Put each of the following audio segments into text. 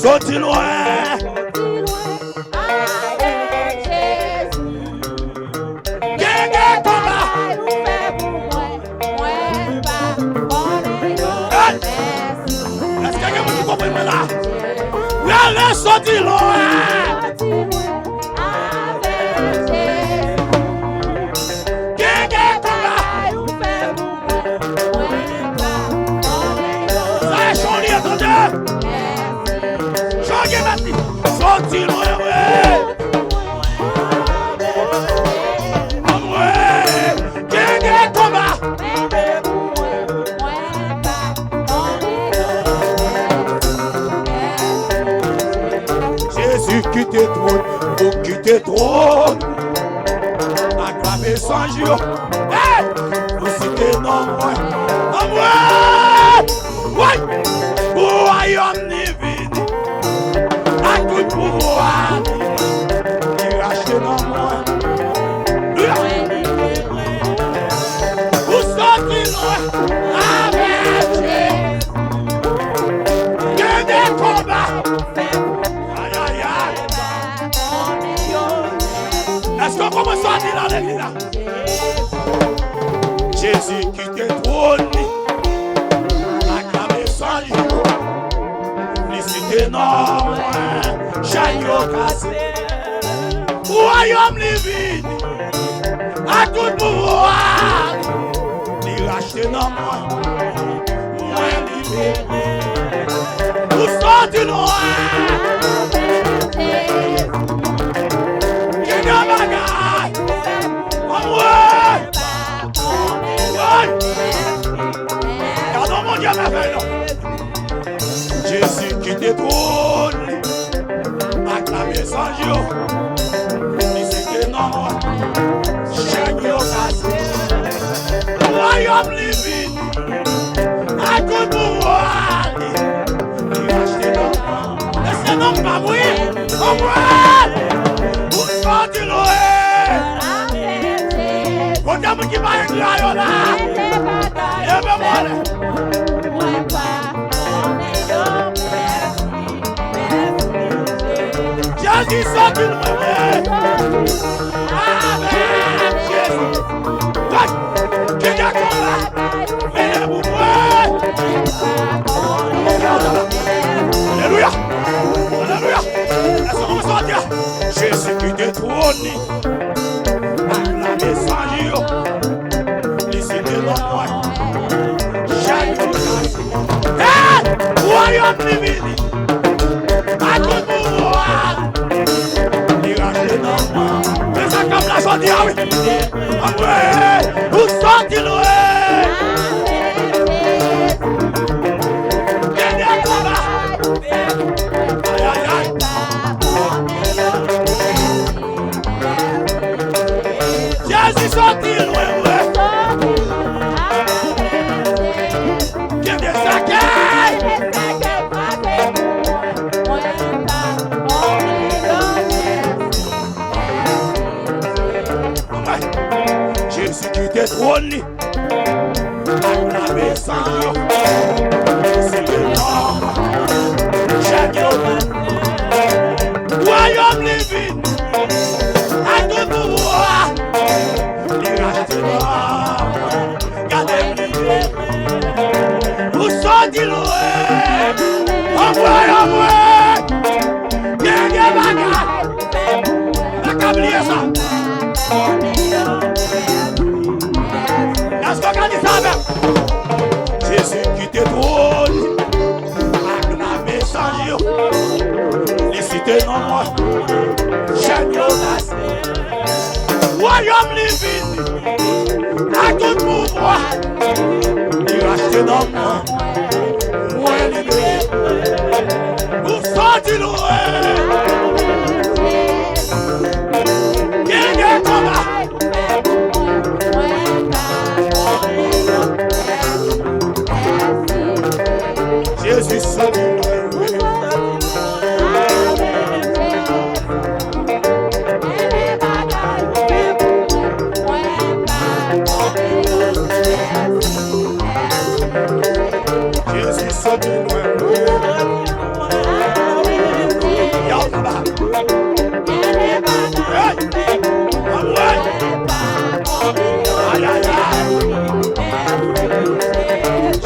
Sorti loin. Est-ce que quelqu'un me comprend là? Là, sorti loin. Sorti loin, Jésus qui te trône, pour qui te trône, acclamé sans jour. Hey! Vous citez non, moi, royaume divin. Tout pouvoir, il racheté dans moi. Vous sortez loin avec Jésus. Que des combats. Aïe, aïe, aïe. Est-ce qu'on commence à dire dans l'église là? Jésus qui te trône, acclamé sans jour. Félicité non. Chayo cassé, royaume livide, à tout pouvoir, il racheté dans moi, moi libéré, vous sortez loin, qui n'a pas gagné, regardons mon Dieu maintenant, Jésus qui te trône. Acclamé sans jour, ici non, Chayo cassé, royaume livide, à tout pouvoir, il racheté dans moi. Est-ce que non pas mourir? Vous sortez loin. Vous dites qui va être là, et me voilà. Jésus sorti loin. Avec Jésus. Qui a combat? Mais vous alléluia. Alléluia. Laissez-moi sortir. Jésus qui te trône. Acclamé sans jour. Licité dans moi. Chayo cassé. Hey! Royaume divin. À tout pouvoir. Mais ça comme la sortie, ah oui. Vous sortez loin. Aïe, aïe, aïe. Jésus sorti loin, Viens des sacailles. Jésus qui te trône, acclamé sans jour. C'est le nom, Chayo royaume divin, à tout pouvoir, il rachète l'homme, gardez-le, vous sortez loin, envoyez-moi, gagnez bagarre, accablez ça. Est-ce qu'on dit ça même? Jésus qui te trône, acclamé sans jour, licité non moi, Chayo cassé, royaume livide, à tout pouvoir, il racheté dans moi, moi libéré, vous sortez loin. Jésus sorti loin. Aïe, aïe, aïe.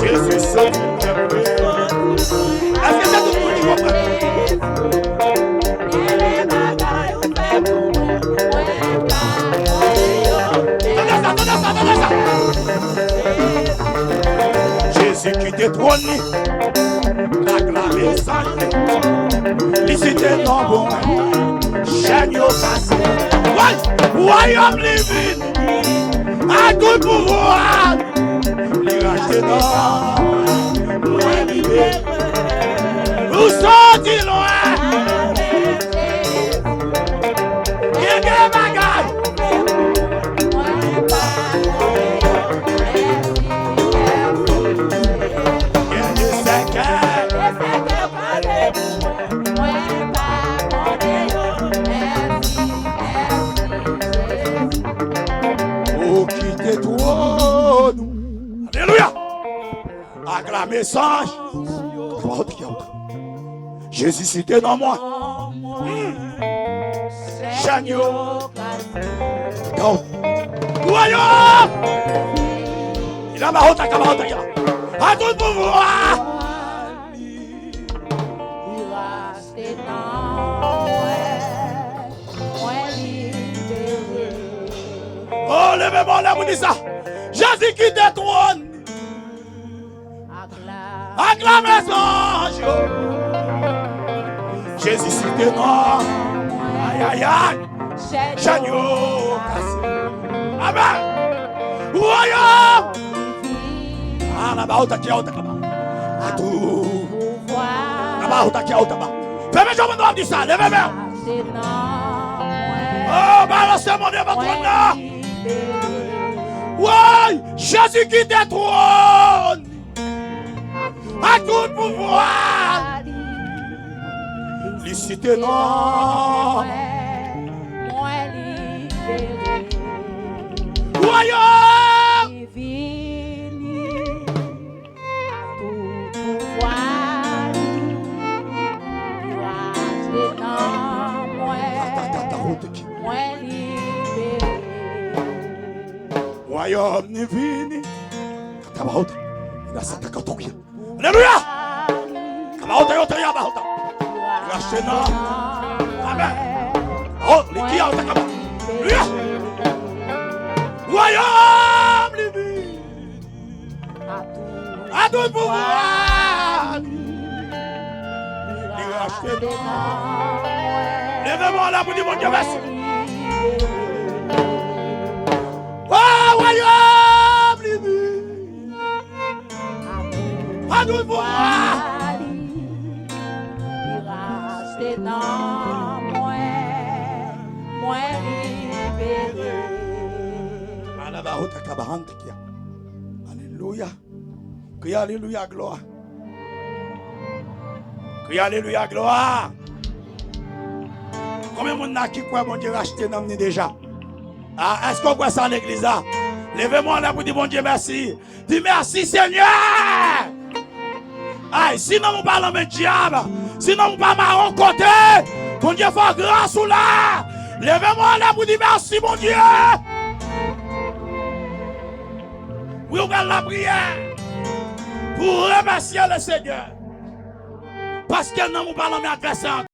Jésus sorti. Est-ce que c'est tout le monde qui comprend? Attendez ça. Jésus qui détrône, acclamé sans licité non bon, chaîne yo cassé. Royaume livide, à tout pouvoir, les racheter dans, moi libéré. Vous sortez loin, quelqu'un bagaille. Alléluia. Acclamez sang. Jésus cité dans moi. Chagnon. Royaume. Il a ma haute à tout pouvoir. Oh, levez-moi là, vous dites ça. Jésus qui détrône. Acclamez son ange. Jésus cité non. Aïe, aïe, aïe. Chagnon. Amen. Royaume. Ah, la haute à qui a haute à tout. La haute à qui a haute à bas. Fais-moi, je me dois dire ça. Levez-moi. Oh, balancez mon Dieu, votre nom. Ouais, Jésus qui détrône à tout pouvoir. Licité non. Royaume. Royaume ni vini. Kabauta. Ila sata katokia. Alléluia. Kabauta yote ya bauta. Rachena. Amen. Oh, likia utakaba. Alléluia. Royaume ni vini. À tout pouvoir. Rachena. Levez-moi là pour dire mon Dieu merci. Royaume libre, à tout pouvoir. Racheté dans moi libéré. Alléluia. Crie alléluia gloire. Crie alléluia gloire. Combien de monde qui croit mon Dieu racheté dans nous déjà? Ah, est-ce qu'on voit ça à l'église là? Levez-moi là pour dire mon Dieu merci. Dis merci Seigneur. Aïe, sinon on parle de diable. Sinon on parle marron côté. Mon Dieu fait grâce ou là. Levez-moi là pour dire merci mon Dieu. Oui, on va la prière. Pour remercier le Seigneur. Parce que nous parlons de adversaire.